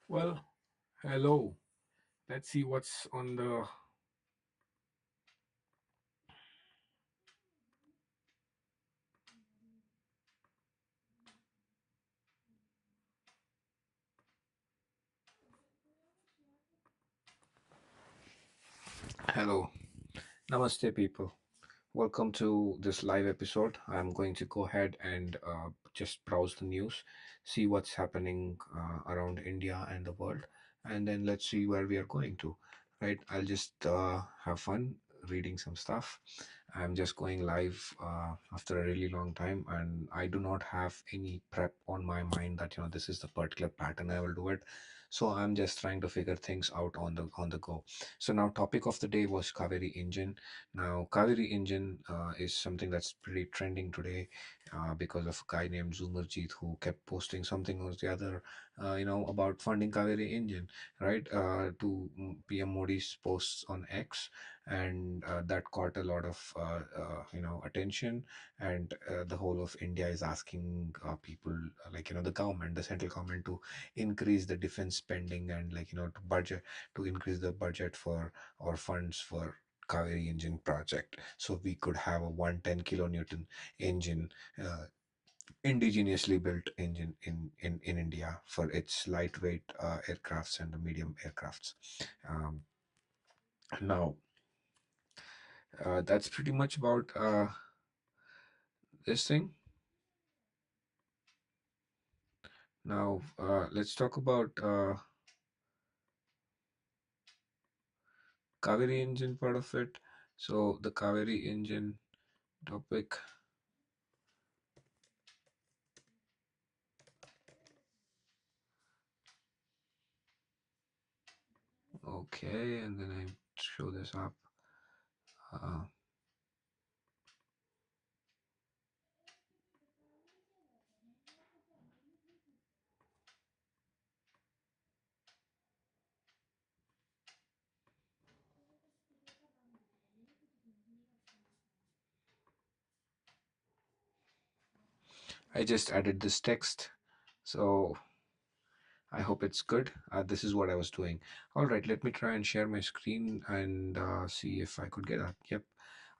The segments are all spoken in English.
Well, hello. Let's see what's on the. Hello. Namaste, people. Welcome to this live episode. I'm going to go ahead and just browse the news, see what's happening around India and the world, and then let's see where we are going to. Right? I'll just have fun reading some stuff. I'm just going live after a really long time, and I do not have any prep on my mind that this is the particular pattern I will do it. So I'm just trying to figure things out on the go. So now, topic of the day was Kaveri Engine. Now, Kaveri Engine is something that's pretty trending today because of a guy named Zoomerjeet who kept posting something or the other, about funding Kaveri Engine, right? To PM Modi's posts on X, and that caught a lot of attention. And the whole of India is asking people, like the government, the central government, to increase the defense spending and to increase the budget for or funds for Kaveri engine project, so we could have a 110 kilonewton engine, uh, indigenously built engine in India for its lightweight aircrafts and the medium aircrafts. Um, Now, that's pretty much about this thing. Now, let's talk about Kaveri engine part of it. So, the Kaveri engine topic. Okay, and then I show this up. Uh, I just added this text. So I hope it's good. This is what I was doing. All right, let me try and share my screen and see if I could get that. Yep,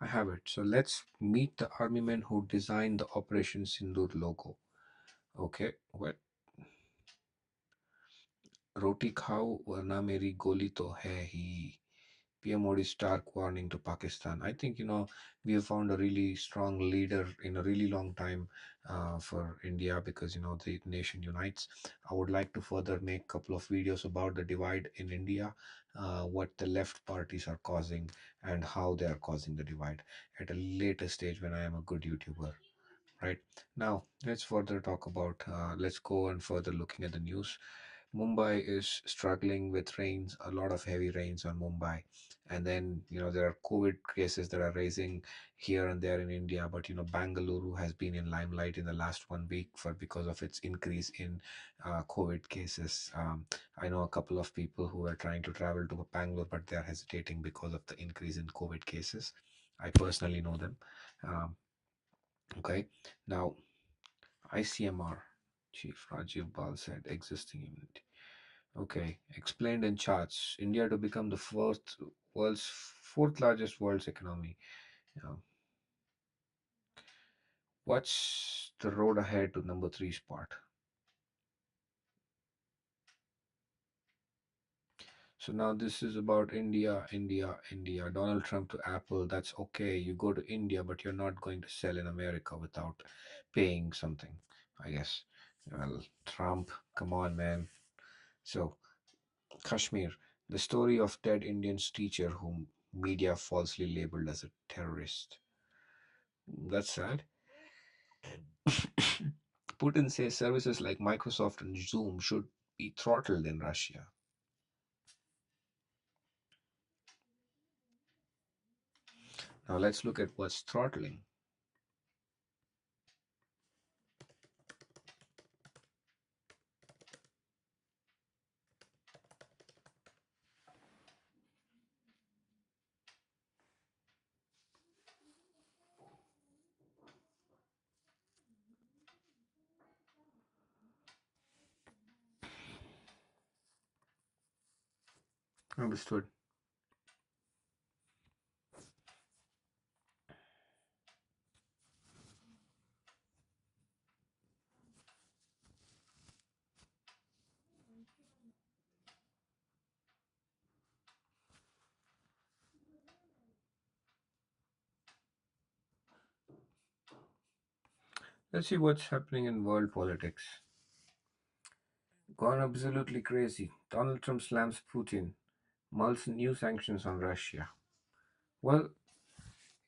I have it. So let's meet the army men who designed the Operation Sindoor logo. Okay, what? Roti khao warna meri goli to hai hi. PM Modi's stark warning to Pakistan. I think we have found a really strong leader in a really long time for India, because the nation unites. I would like to further make a couple of videos about the divide in India, what the left parties are causing, and how they are causing the divide at a later stage when I am a good YouTuber. Right now, let's further talk about. Let's go and further looking at the news. Mumbai is struggling with rains, a lot of heavy rains on Mumbai. And then, there are COVID cases that are raising here and there in India. But, Bangalore has been in limelight in the last 1 week for because of its increase in COVID cases. I know a couple of people who are trying to travel to Bangalore, but they are hesitating because of the increase in COVID cases. I personally know them. Um, okay. Now, ICMR Chief Rajiv Bal said existing immunity. Okay, explained in charts. India to become the world's fourth largest world's economy. Yeah. What's the road ahead to number three spot? So now this is about India, India, India. Donald Trump to Apple. That's okay. You go to India, but you're not going to sell in America without paying something, I guess. Well, Trump, come on, man. So Kashmir, the story of dead Indian's teacher whom media falsely labeled as a terrorist. That's sad. Putin says services like Microsoft and Zoom should be throttled in Russia. Now let's look at what's throttling. Understood. Let's see what's happening in world politics. Gone absolutely crazy. Donald Trump slams Putin, mulls new sanctions on Russia. Well,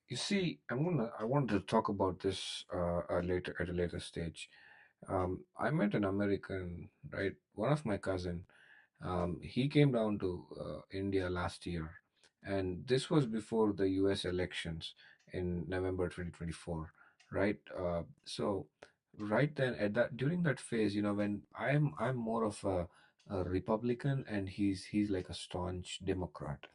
you see, I wanted to talk about this later at a later stage. I met an American, right? One of my cousin. He came down to India last year, and this was before the U.S. elections in November 2024, right? So, right then, at that during that phase, when I'm more of a Republican, and he's like a staunch Democrat,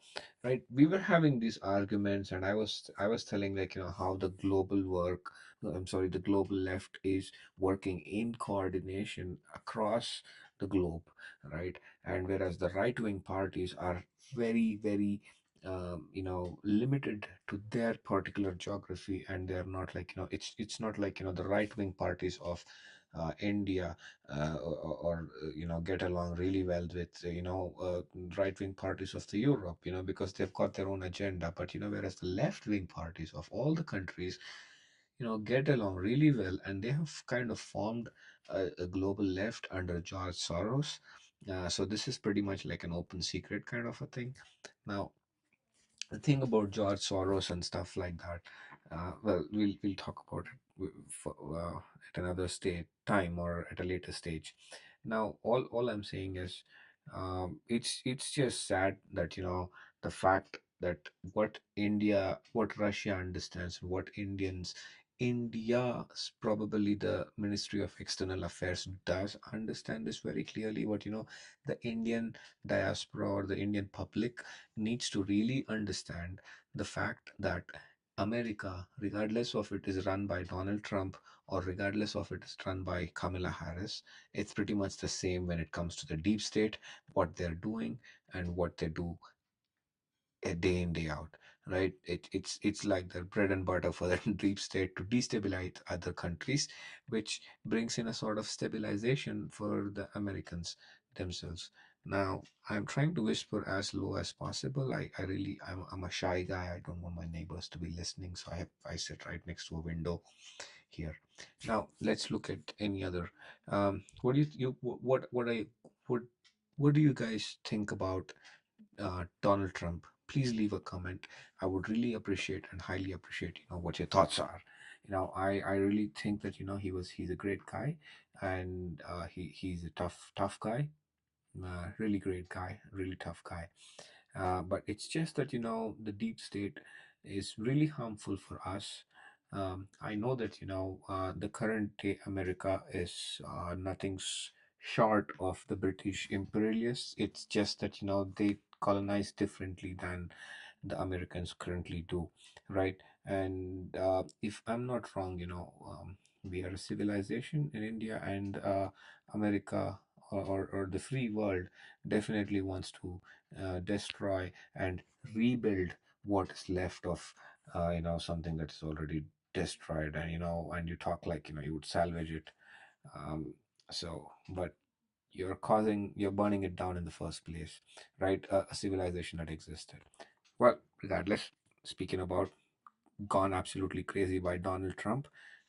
right? We were having these arguments, and I was telling, like, how the global work, I'm sorry, the global left is working in coordination across the globe, right? And whereas the right wing parties are very, very limited to their particular geography, and they're not like, it's not like, the right wing parties of India, or get along really well with right wing parties of the Europe, because they've got their own agenda. But whereas the left wing parties of all the countries, get along really well, and they have kind of formed a global left under George Soros. So this is pretty much like an open secret kind of a thing. Now, the thing about George Soros and stuff like that, well, we'll talk about it at another state time, or at a later stage. Now, all I'm saying is, it's just sad that the fact that what Russia understands, and what India's probably the Ministry of External Affairs does understand this very clearly. What the Indian diaspora, or the Indian public, needs to really understand the fact that America, regardless of it is run by Donald Trump, or regardless of it is run by Kamala Harris, it's pretty much the same when it comes to the deep state, what they're doing, and what they do day in day out, right? It's like the bread and butter for the deep state to destabilize other countries, which brings in a sort of stabilization for the Americans themselves. Now, I'm trying to whisper as low as possible. I'm a shy guy. I don't want my neighbors to be listening, so I sit right next to a window here. Now, let's look at any other. What do you what what do you guys think about Donald Trump? Please leave a comment. I would really appreciate and highly appreciate, what your thoughts are. I really think that, he's a great guy, and he's a tough guy, really great guy, really tough guy. But it's just that, the deep state is really harmful for us. I know that, the current day America is nothing short of the British imperialists. It's just that, they colonize differently than the Americans currently do, right? And if I'm not wrong, we are a civilization in India, and America, or the free world, definitely wants to destroy and rebuild what is left of something that is already destroyed. And and you talk like, you would salvage it. But you're burning it down in the first place, right? A civilization that existed. Well, regardless, speaking about gone absolutely crazy by Donald Trump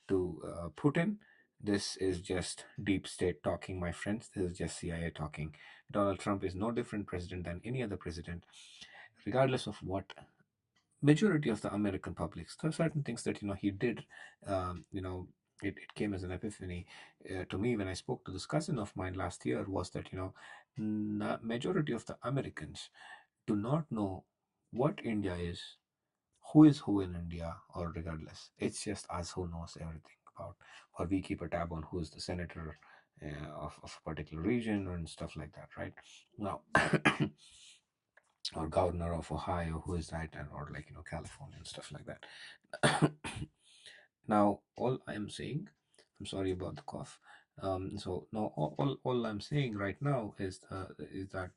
to Putin, this is just deep state talking, my friends. This is just CIA talking. Donald Trump is no different president than any other president, regardless of what majority of the American public. There are certain things that he did. It came as an epiphany to me when I spoke to this cousin of mine last year. Was that majority of the Americans do not know what India is, who is who in India, or regardless. It's just us who knows everything about, or we keep a tab on who's the senator of a particular region and stuff like that, right? Now, or governor of Ohio, who is that, and or like California and stuff like that. Now, all I'm saying, I'm sorry about the cough. So now all I'm saying right now is that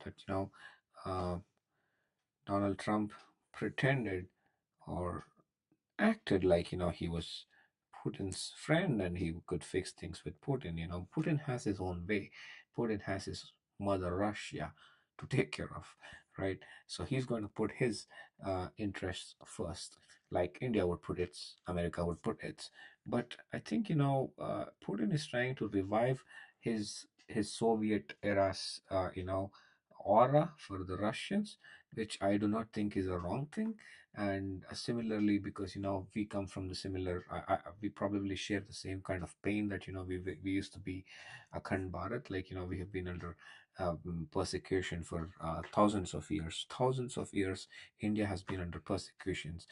uh, Donald Trump pretended or acted like he was Putin's friend and he could fix things with Putin. Putin has his own way. Putin has his mother Russia to take care of, right? So he's going to put his interests first, like India would put its, America would put its. But I think Putin is trying to revive his Soviet era's aura for the Russians, which I do not think is a wrong thing. And similarly, because we come from the similar, we probably share the same kind of pain that we used to be Akhand Bharat, like we have been under persecution for thousands of years. India has been under persecutions,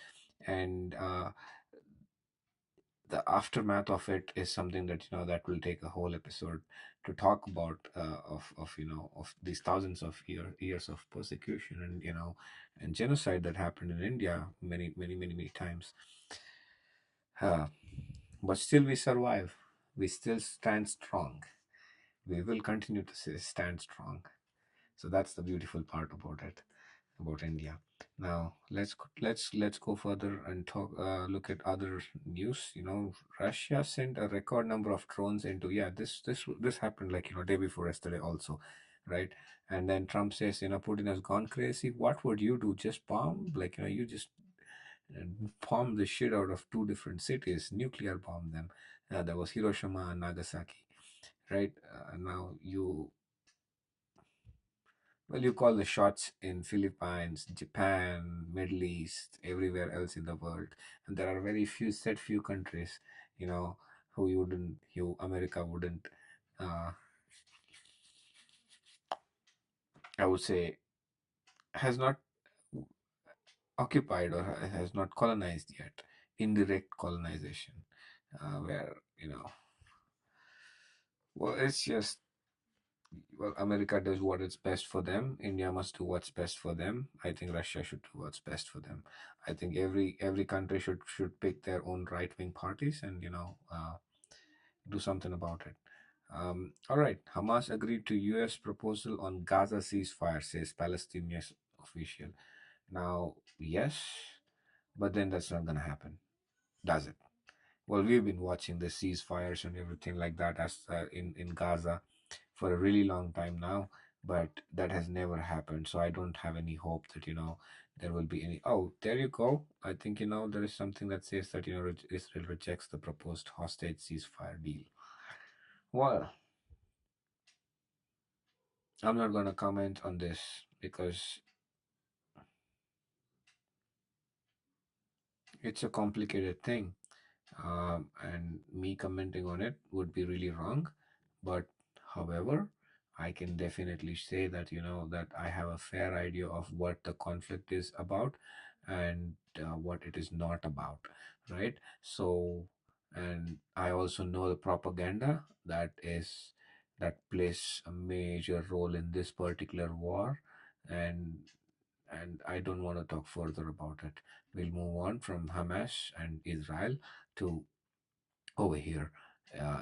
and the aftermath of it is something that that will take a whole episode to talk about, of of these thousands of years of persecution and and genocide that happened in India many many many many times. uh, but still we survive, we still stand strong, we will continue to stand strong. So that's the beautiful part about it, about India. Now let's go further and talk. Look at other news. Russia sent a record number of drones into, yeah, this happened like day before yesterday also, right? And then Trump says, Putin has gone crazy. What would you do? Just bomb? Like you just bomb the shit out of two different cities, nuclear bomb them. That was Hiroshima and Nagasaki, right? Now you call the shots in Philippines, Japan, Middle East, everywhere else in the world, and there are very few countries, you know, who you wouldn't, America wouldn't, uh, I would say, has not occupied or has not colonized yet. Indirect colonization, where well, it's just, well, America does what is best for them. India must do what's best for them. I think Russia should do what's best for them. I think every country should pick their own right wing parties and do something about it. All right, Hamas agreed to U.S. proposal on Gaza ceasefire, says Palestinian official. Now, yes, but then that's not going to happen, does it? Well, we've been watching the ceasefires and everything like that as in Gaza for a really long time now, but that has never happened. So I don't have any hope that there will be any. Oh, there you go. I think there is something that says that Israel rejects the proposed hostage ceasefire deal. Well, I'm not going to comment on this because it's a complicated thing. And me commenting on it would be really wrong. But however, I can definitely say that that I have a fair idea of what the conflict is about and what it is not about, right? So, and I also know the propaganda that plays a major role in this particular war, and I don't want to talk further about it. We'll move on from Hamas and Israel to over here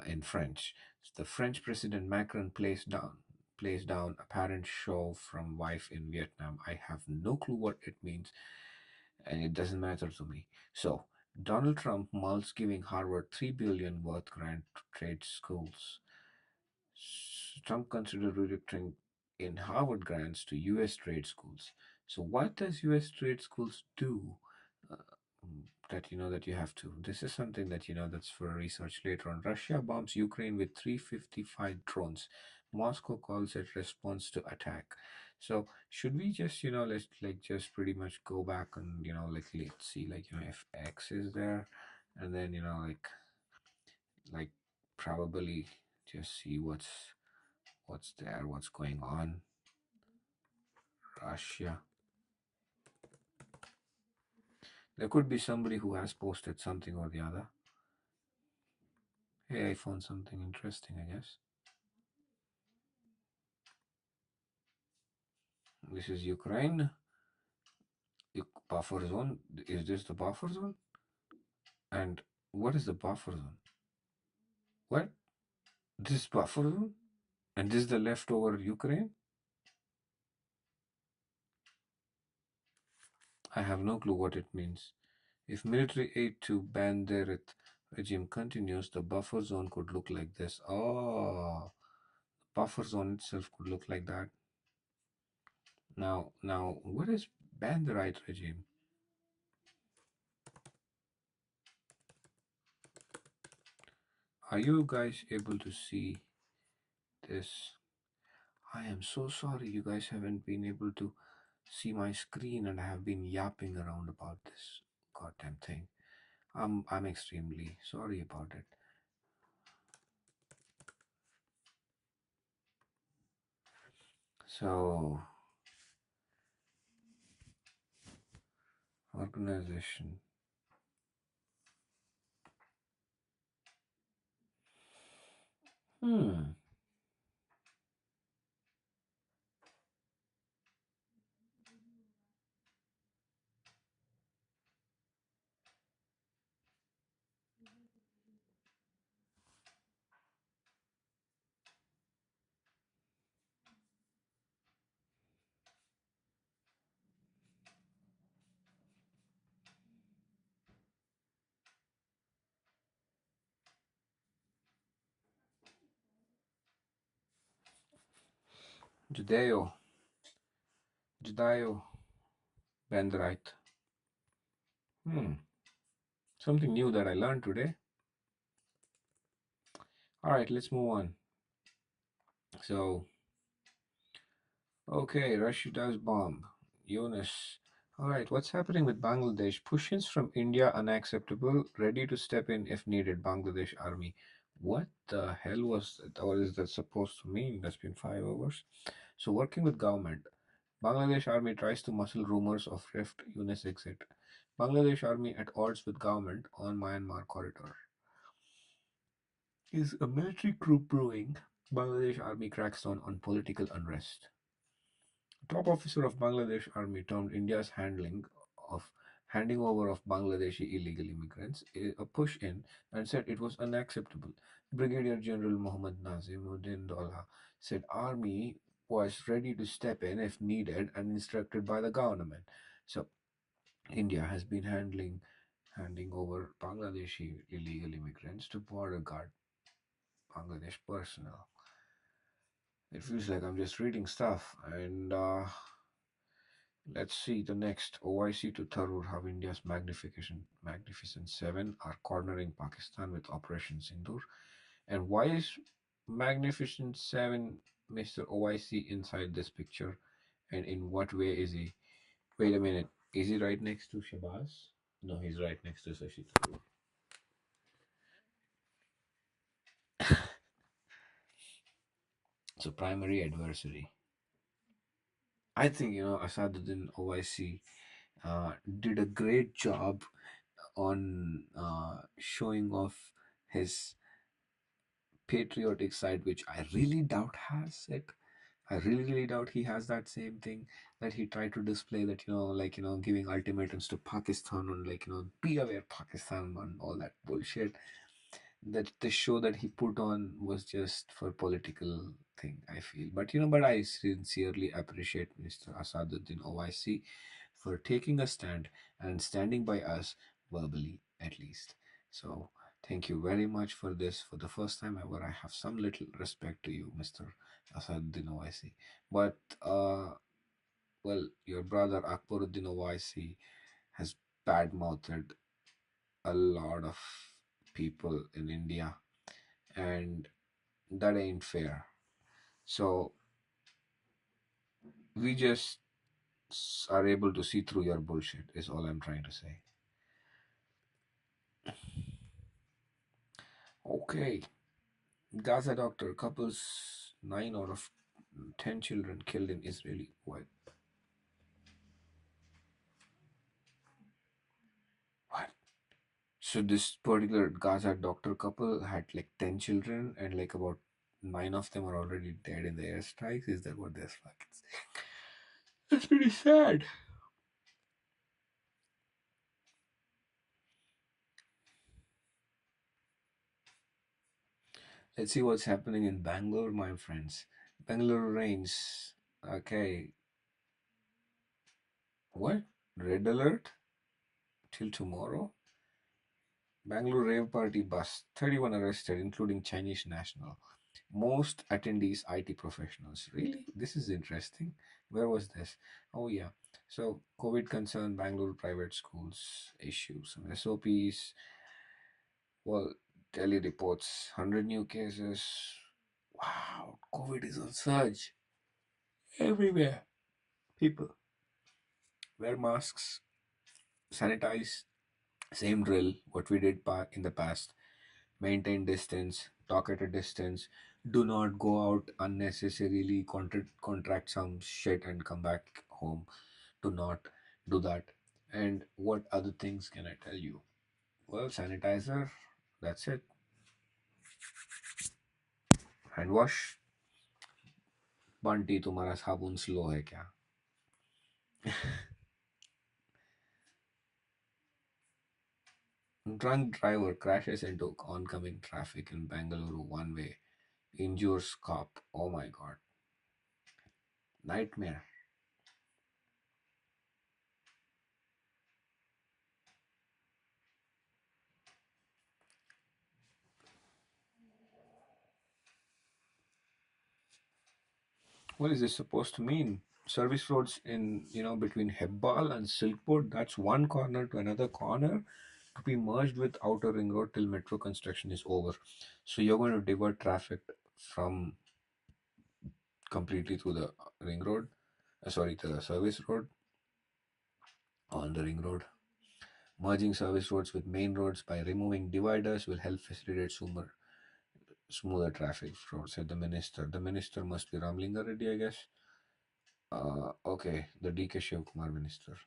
in French. The French President Macron plays down apparent show from wife in Vietnam. I have no clue what it means, and it doesn't matter to me. So Donald Trump mulls giving Harvard $3 billion worth grant to trade schools. Trump considered redirecting in Harvard grants to U.S. trade schools. So what does U.S. trade schools do? Uh, that that you have to. This is something that that's for research later on. Russia bombs Ukraine with 355 drones. Moscow calls it response to attack. So should we just let's like just pretty much go back and like let's see like if X is there, and then like probably just see what's there, what's going on. Russia. There could be somebody who has posted something or the other. Hey, I found something interesting, I guess. This is Ukraine. Buffer zone. Is this the buffer zone? And what is the buffer zone? What? This is buffer zone? And this is the leftover Ukraine? I have no clue what it means. If military aid to Banderit regime continues, the buffer zone could look like this. Oh, buffer zone itself could look like that. Now, what is Banderite regime? Are you guys able to see this? I am so sorry you guys haven't been able to see my screen and I have been yapping around about this goddamn thing. I'm extremely sorry about it. So, organization. Hmm. Judeo. Judeo Banderite. Hmm. Something new that I learned today. All right, let's move on. So, okay, Russia does bomb. Yunus. All right, what's happening with Bangladesh? Push-ins from India unacceptable. Ready to step in if needed. Bangladesh army. What the hell was that? What is that supposed to mean? That's been 5 hours. So, working with government. Bangladesh army tries to muscle rumors of rift. Yunus exit. Bangladesh army at odds with government on Myanmar corridor. Is a military coup brewing? Bangladesh army cracks down on political unrest. Top officer of Bangladesh army termed India's of handing over of Bangladeshi illegal immigrants a push in and said it was unacceptable. Brigadier General Mohammad Nazimuddin Dolha said army was ready to step in if needed and instructed by the government. So India has been handing over Bangladeshi illegal immigrants to border guard Bangladesh personnel. It feels like I'm just reading stuff and let's see the next OIC to Tharoor, how India's Magnificent Seven are cornering Pakistan with Operation Sindoor. And why is Magnificent Seven Mr. OIC inside this picture? And in what way is he? Wait a minute. Is he right next to Shabazz? No, he's right next to Shashi Tharoor. So primary adversary. I think Asaduddin OIC did a great job on showing off his patriotic side, which I really doubt has it. I really doubt he has that same thing that he tried to display, that like giving ultimatums to Pakistan and like be aware Pakistan and all that bullshit. That the show that he put on was just for political thing, I feel. But I sincerely appreciate Mr. Asaduddin OIC for taking a stand and standing by us verbally at least. So thank you very much for this. For the first time ever, I have some little respect to you, Mr. Asaduddin Owaisi. But well, your brother Akbaruddin Owaisi has badmouthed a lot of people in India, and that ain't fair. So we just are able to see through your bullshit, is all I'm trying to say. Okay, Gaza doctor couples 9 out of 10 children killed in Israeli. What? What? So this particular Gaza doctor couple had like 10 children, and like about 9 of them are already dead in the airstrikes. Is that what they're fucking saying? That's pretty sad. Let's see what's happening in Bangalore, my friends. Bangalore rains. Okay. What? Red alert till tomorrow. Bangalore rave party bus. 31 arrested, including Chinese national. Most attendees IT professionals. Really? This is interesting. Where was this? Oh, yeah. So, COVID concern Bangalore private schools issue some SOPs. Well, Delhi reports 100 new cases. Wow, COVID is on surge everywhere. People wear masks, sanitize, same drill, what we did in the past. Maintain distance, talk at a distance, do not go out unnecessarily, contract some shit and come back home. Do not do that. And what other things can I tell you? Well, sanitizer, that's it. Hand wash. Bunty तुम्हारा साबुन slow है क्या? Drunk driver crashes into oncoming traffic in Bangalore one way, injures cop. Oh my god. Nightmare. What is this supposed to mean? Service roads in, between Hebbal and Silkport, that's one corner to another corner to be merged with outer ring road till metro construction is over. So you're going to divert traffic from completely to the ring road, sorry, to the service road on the ring road. Merging service roads with main roads by removing dividers will help facilitate smoother traffic flow, said the minister. The minister must be Ramlinga Reddy, I guess. Okay, the DK Shiv Kumar minister.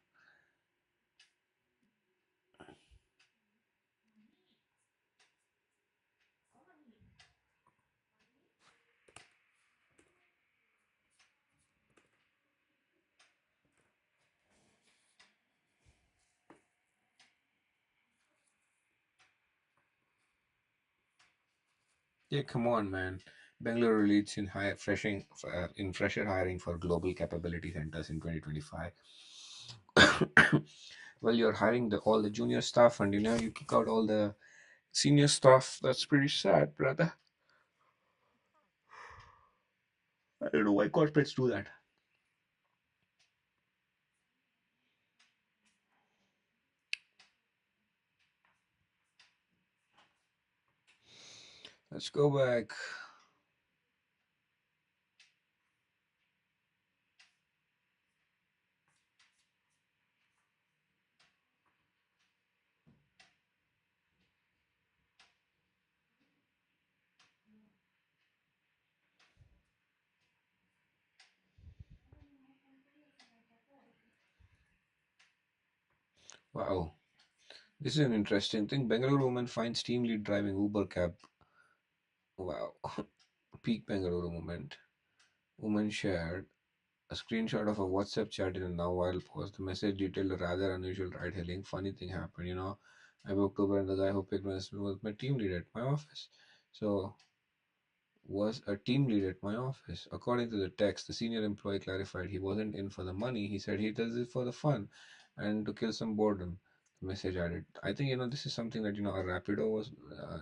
Yeah, come on, man. Bangalore leads in fresher hiring for global capability centers in 2025. Well, you're hiring all the junior staff, and you kick out all the senior staff. That's pretty sad, brother. I don't know why corporates do that. Let's go back. Wow, this is an interesting thing. Bangalore woman finds team lead driving Uber cab. Wow, peak Bangalore moment. Woman shared a screenshot of a WhatsApp chat in a now viral post. The message detailed a rather unusual ride hailing. Funny thing happened, I woke up and the guy who picked me up was my team lead at my office. So was a team lead at my office. According to the text, the senior employee clarified he wasn't in for the money. He said he does it for the fun and to kill some boredom. The message added. I think this is something that a Rapido was.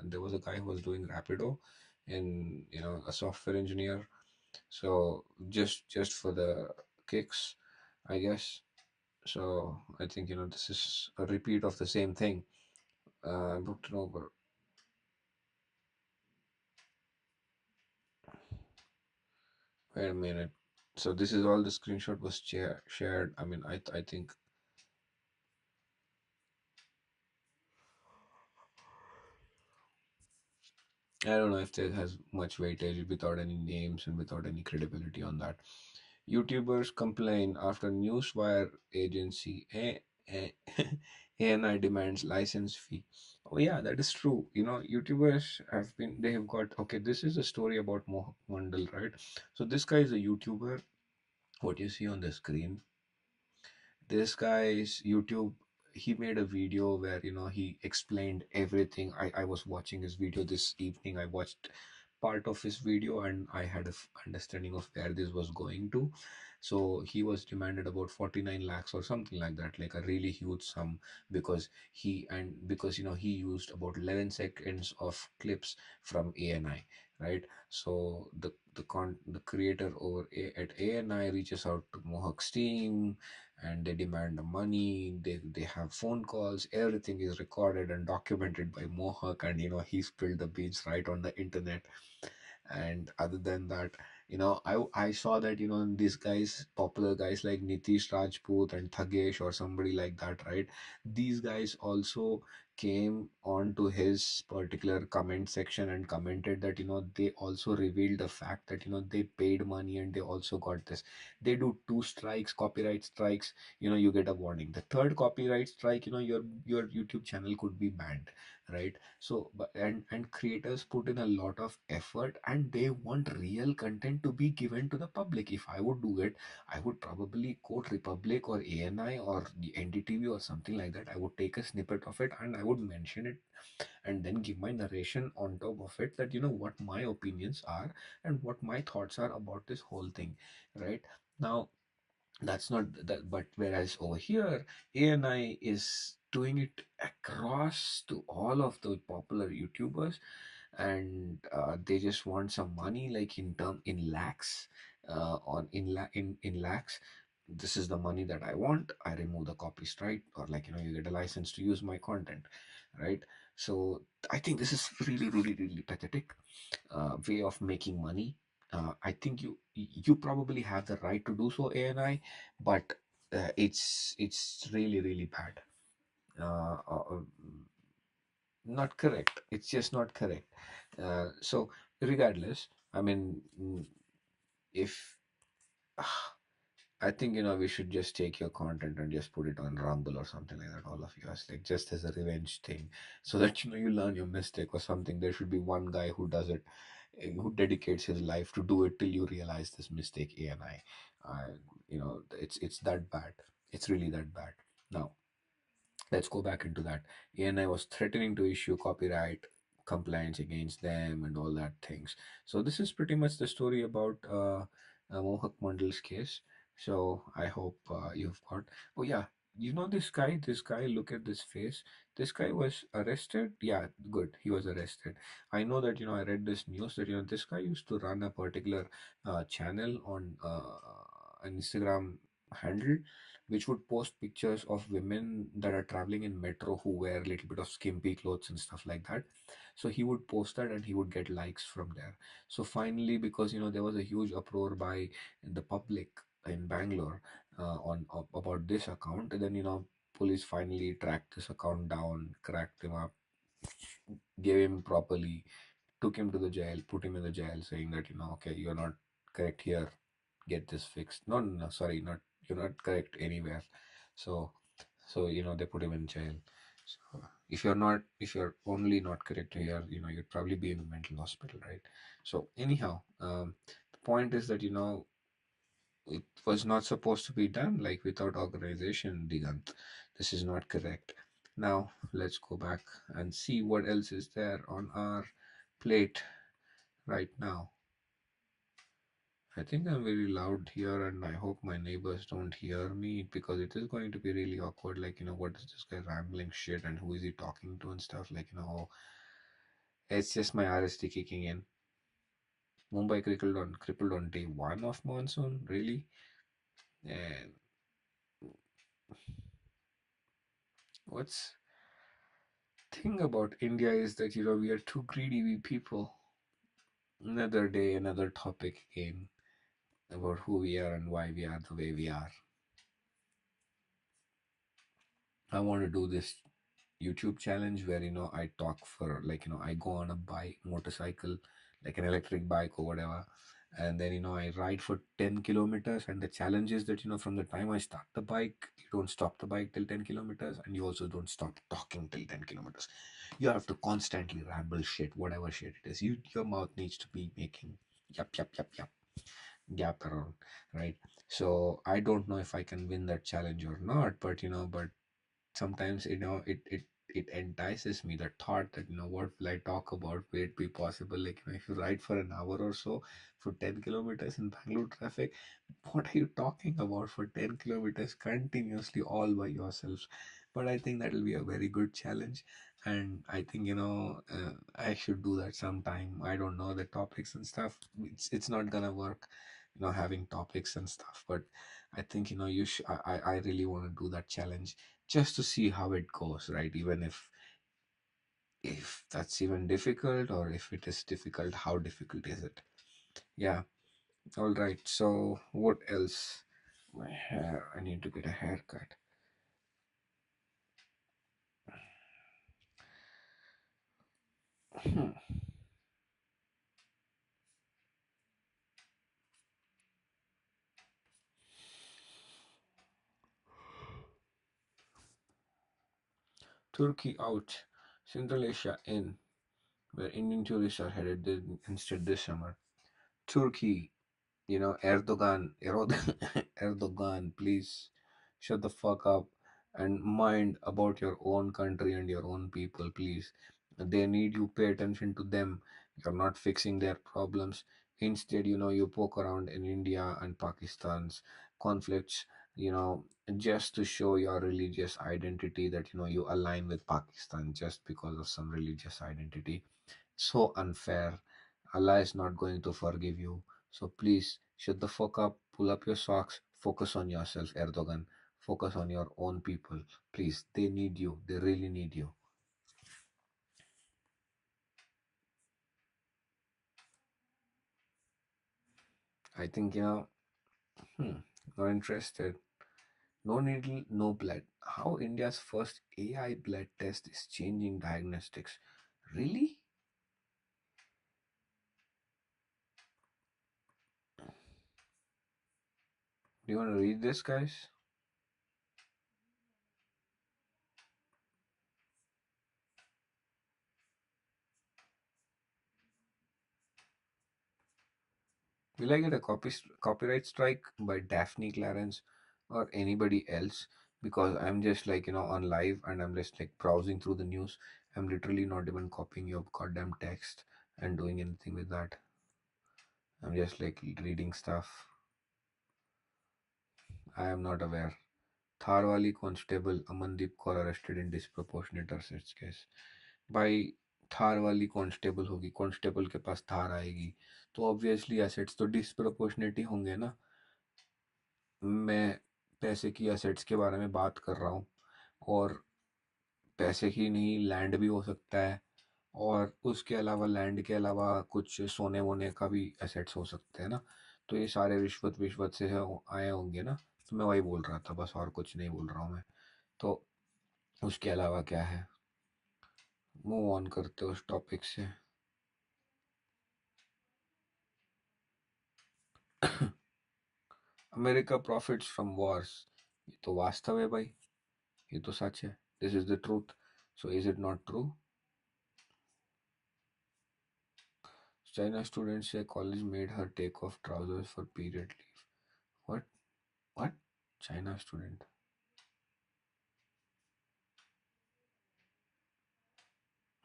There was a guy who was doing Rapido, in a software engineer. So just for the kicks, I guess. So I think this is a repeat of the same thing. I booked an Uber. Wait a minute. So this is all the screenshot was shared. I mean, I think I don't know if there has much weightage without any names and without any credibility on that. YouTubers complain after Newswire agency ANI demands license fee. Oh yeah, that is true. YouTubers they have got, okay, this is a story about Mohak Mandal, right? So this guy is a YouTuber. What you see on the screen, this guy's YouTube, he made a video where he explained everything. I was watching his video this evening. I watched part of his video, and I had a understanding of where this was going to. So he was demanded about 49 lakhs or something like that, like a really huge sum, because he used about 11 seconds of clips from ANI, right? So the creator at ANI reaches out to Mohawk's team, and they demand the money. They have phone calls. Everything is recorded and documented by Mohawk, and he spilled the beans right on the internet. And other than that, I saw that these guys, popular guys like Nitish Rajput and Thagesh or somebody like that, right? These guys also came on to his particular comment section and commented that they also revealed the fact that they paid money and they also got this. They do two strikes, copyright strikes, you get a warning. The third copyright strike, your YouTube channel could be banned, right? So and creators put in a lot of effort, and they want real content to be given to the public. If I would do it, I would probably quote Republic or ANI or the NDTV or something like that. I would take a snippet of it and I would mention it, and then give my narration on top of it, that what my opinions are and what my thoughts are about this whole thing, right? Now, that's not that, but whereas over here ANI is doing it across to all of the popular YouTubers, and they just want some money, like in lakhs, on in lakhs. This is the money that I want. I remove the copy strike, or like you get a license to use my content, right? So I think this is really, really, really pathetic way of making money. I think you probably have the right to do so, ANI, but it's really, really bad. Uh, uh, uh, Not correct. It's just not correct. So regardless, I mean, if I think we should just take your content and just put it on Rumble or something like that, all of you, as like just as a revenge thing, so that you learn your mistake or something. There should be one guy who does it, who dedicates his life to do it till you realize this mistake. ANI, it's that bad. It's really that bad. Now let's go back into that. ANI was threatening to issue copyright complaints against them and all that things. So this is pretty much the story about Mohak Mandal's case. So I hope you've got. Oh yeah, this guy. This guy. Look at this face. This guy was arrested. Yeah, good. He was arrested. I know that I read this news that this guy used to run a particular channel on an Instagram handle, which would post pictures of women that are traveling in metro who wear a little bit of skimpy clothes and stuff like that. So he would post that and he would get likes from there. So finally, because there was a huge uproar by the public in Bangalore about this account, and then police finally tracked this account down, cracked him up, gave him properly, took him to the jail, put him in the jail, saying that okay, you're not correct here, get this fixed. No, no, no, sorry, not you're not correct anywhere. So, they put him in jail. So if you're only not correct here, you'd probably be in a mental hospital, right? So anyhow, the point is that it was not supposed to be done like without organization, Digant. This is not correct. Now let's go back and see what else is there on our plate right now. I think I'm very loud here, and I hope my neighbors don't hear me, because it is going to be really awkward. Like, what is this guy rambling shit, and who is he talking to and stuff? Like, it's just my RST kicking in. Mumbai crippled on day one of monsoon, really? And what's thing about India is that we are too greedy, we people. Another day, another topic again about who we are and why we are the way we are. I want to do this YouTube challenge where I talk for like I go on a bike, motorcycle, like an electric bike or whatever, and then I ride for 10 kilometers. And the challenge is that from the time I start the bike, you don't stop the bike till 10 kilometers, and you also don't stop talking till 10 kilometers. You have to constantly ramble shit, whatever shit it is. Your mouth needs to be making yap yap yap yap gap around, right? So I don't know if I can win that challenge or not, but sometimes it entices me. The thought that, what will I talk about? Will it be possible? Like, if you ride for an hour or so for 10 kilometers in Bangalore traffic, what are you talking about for 10 kilometers continuously all by yourselves? But I think that will be a very good challenge. And I think, I should do that sometime. I don't know the topics and stuff. It's not gonna work, having topics and stuff. But I think, I really want to do that challenge just to see how it goes, right? Even if that's even difficult, or if it is difficult, how difficult is it? Yeah. All right. So what else? My hair. I need to get a haircut. Hmm. Turkey out. Central Asia in. Where Indian tourists are headed instead this summer. Turkey, Erdogan, Erdogan, please shut the fuck up and mind about your own country and your own people, please. They need you, pay attention to them. You're not fixing their problems. Instead, you poke around in India and Pakistan's conflicts, just to show your religious identity, that, you align with Pakistan just because of some religious identity. So unfair. Allah is not going to forgive you. So please shut the fuck up, pull up your socks, focus on yourself, Erdogan. Focus on your own people. Please, they need you. They really need you. I think, not interested. No needle, no blood. How India's first AI blood test is changing diagnostics. Really? Do you want to read this, guys? Will I get a copyright strike by Daphne Clarence or anybody else? Because I'm just like, on live, and I'm just like browsing through the news. I'm literally not even copying your goddamn text and doing anything with that. I'm just like reading stuff. I am not aware. Tharwali constable Amandeep Kaur arrested in disproportionate assets case. भाई थार वाली constable होगी, constable के पास थार आएगी, तो obviously assets तो disproportionate ही होंगे ना. मैं पैसे की एसेट्स के बारे में बात कर रहा हूँ, और पैसे ही नहीं, लैंड भी हो सकता है, और उसके अलावा लैंड के अलावा कुछ सोने वोने का भी एसेट्स हो सकते हैं ना. तो ये सारे रिश्वत विश्वत से आए होंगे ना. तो मैं वही बोल रहा था बस, और कुछ नहीं बोल रहा हूँ मैं. तो उसके अलावा क्या है, मूव ऑन करते हो उस टॉपिक से. America profits from Wars. ये तो वास्तव है भाई, ये तो सच है. This is the truth. So is it not true? China students say college made her take off trousers for period leave. What? What? China student.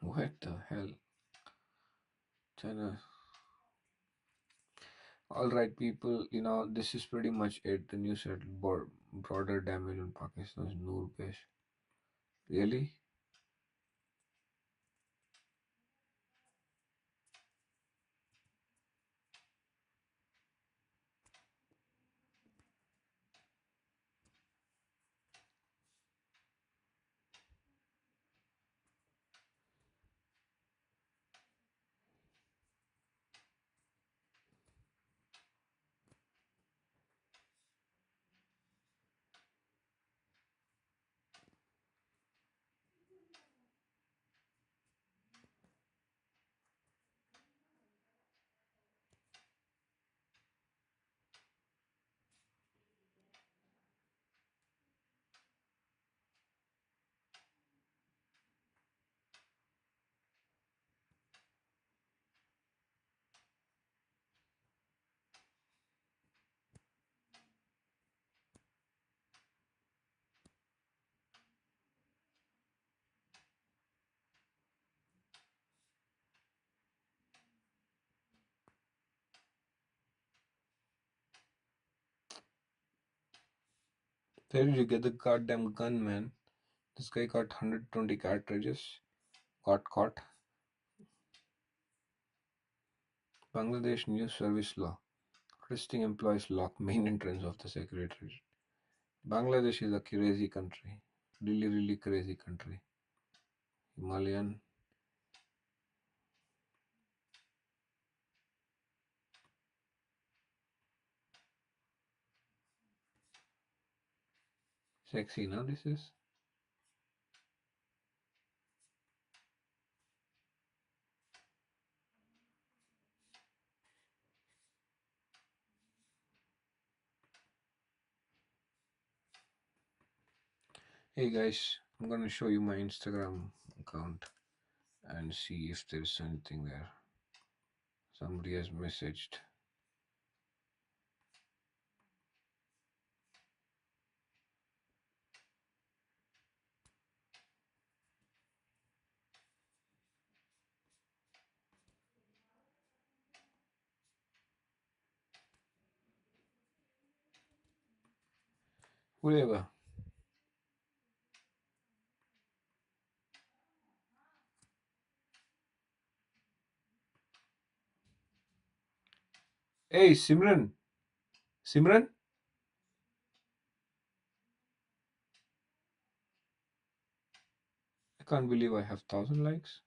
What the hell? China. All right, people. This is pretty much it. The news said broader damage on Pakistan's Noor base. Really? Where did you get the goddamn gun, man? This guy got 120 cartridges. Got caught. Bangladesh News Service law. Arresting employees lock main entrance of the secretariat. Bangladesh is a crazy country. Really, really crazy country. Himalayan. Sexy, now this is. Hey guys, I'm gonna show you my Instagram account and see if there's anything there. Somebody has messaged. Whatever. Hey Simran. Simran? I can't believe I have 1,000 likes.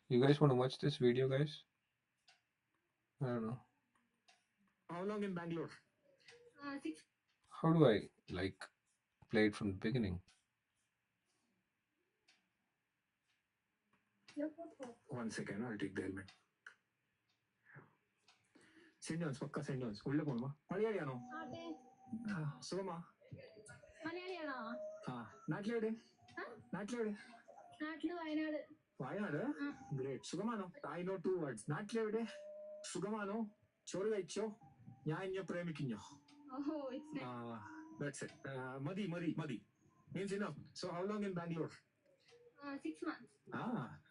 You guys want to watch this video, guys? I don't know. How long in Bangalore? 6. How do I like play it from the beginning? One second, I'll take the helmet. Sendons, പക്ക sentence ഉള്ളിൽ പോണോ മലയാളിയാണോ സുഖമാ മലയാളിയാണോ? ആ നാട്ടിലെവിടെ നാട്ടിലെവിടെ നാട്ടില് വയനാട്. വയനാട് ഗ്രേറ്റ് സുഖമാണോ ഐ നോ ടു വേർഡ്സ് നാട്ടിലെവിടെ സുഖമാണോ ചോറ് കഴിച്ചോ ഞാൻ ഇന്നെ പ്രേമിക്കുന്നോ ഓഹോ ഇറ്റ്സ് that's it മതി മതി മതി means enough so how long in Bangalore 6 months.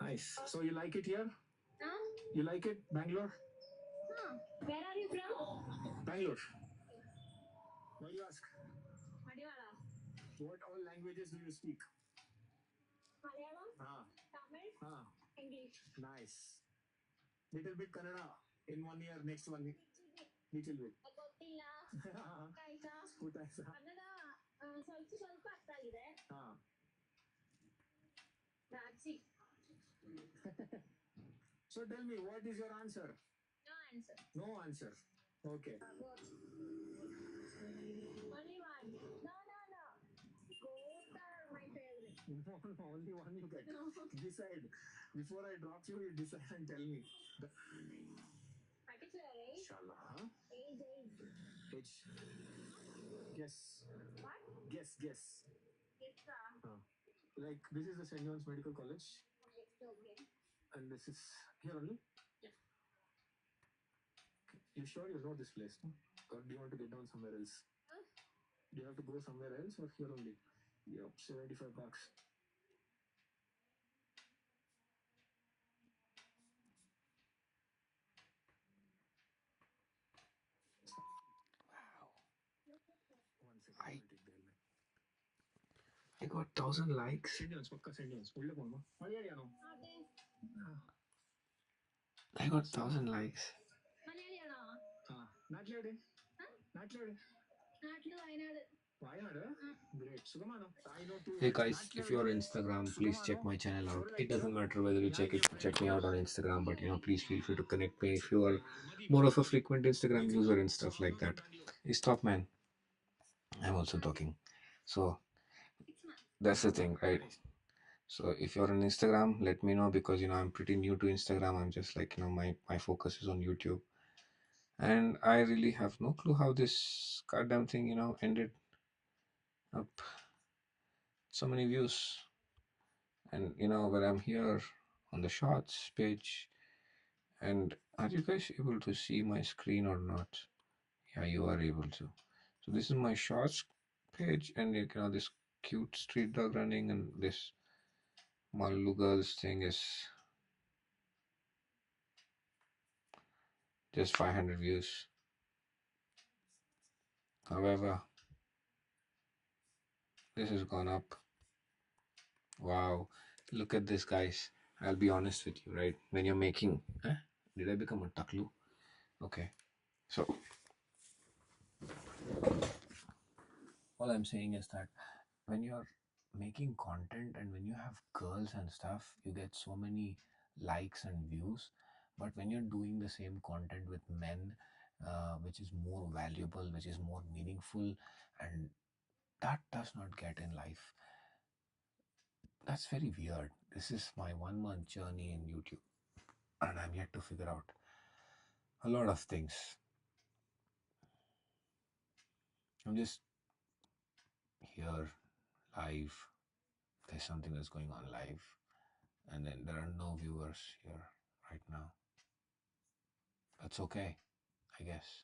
Nice so you like it here Huh? you like it Bangalore Where are you from? Bangalore why you ask Madiwala. what all languages do you speak Malayalam, Tamil, English. Nice little bit Kannada in 1 year next 1 year little bit ಗೊತ್ತಿಲ್ಲ ಆಯ್ತಾ ಕೂತಾಯ್ತಾ ಕನ್ನಡ ಸ್ವಲ್ಪ ಸ್ವಲ್ಪ ಅರ್ಥ ಆಗಿದೆ. That's it. So tell me what is your answer No answer. no answer okay Only one. No. Both are my favorite. no, only one you get No. decide before I drop you you decide and tell me Particular age? inshallah Age. age guess What? guess Yes, like this is the St. John's Medical College okay. and this is here only Yeah. you sure you know this place no? Or do you want to get down somewhere else do you have to go somewhere else or here only yep $75 one second I- I'll take the helmet I got 1,000 likes. St. John's ಪಕ್ಕ St. John's ಉಳ್ಳೆ പോണോ മലയാളിയാണോ I got 1,000 likes. മലയാളിയാണോ? നാട്ടിലെവിടെ നാട്ടിലെവിടെ നാട്ടില് Wayanad. Wayanad great സുഖമാണോ I know two Hey words guys, if നാട്ടിലെവിടെ you're on Instagram, please check my channel out. It doesn't matter whether you check me out on Instagram, but please feel free to connect me if you are more of a frequent Instagram user and stuff like that. Hey, stop, man. I'm also talking. So 6 months. that's the thing, right? So if you're on Instagram, let me know because I'm pretty new to Instagram. I'm just like my focus is on YouTube, and I really have no clue how this goddamn thing ended up so many views. And when I'm here on the Shorts page, and are you guys able to see my screen or not? Yeah, you are able to. So this is my Shorts page, and this cute street dog running, and this Mallu girls thing is just 500 views. However, this has gone up. Wow, look at this, guys. I'll be honest with you, right? When you're making, did I become a taklu? Okay, so all I'm saying is that when you're making content and when you have girls and stuff, you get so many likes and views. But when you're doing the same content with men, which is more valuable, which is more meaningful, and that does not get in life, that's very weird. This is my 1 month journey in YouTube, and I'm yet to figure out a lot of things. I'm just here live. There's something that's going on live, and then there are no viewers here right now. That's okay, I guess.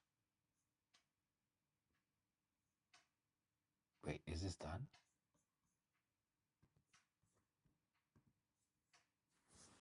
Wait, is this done?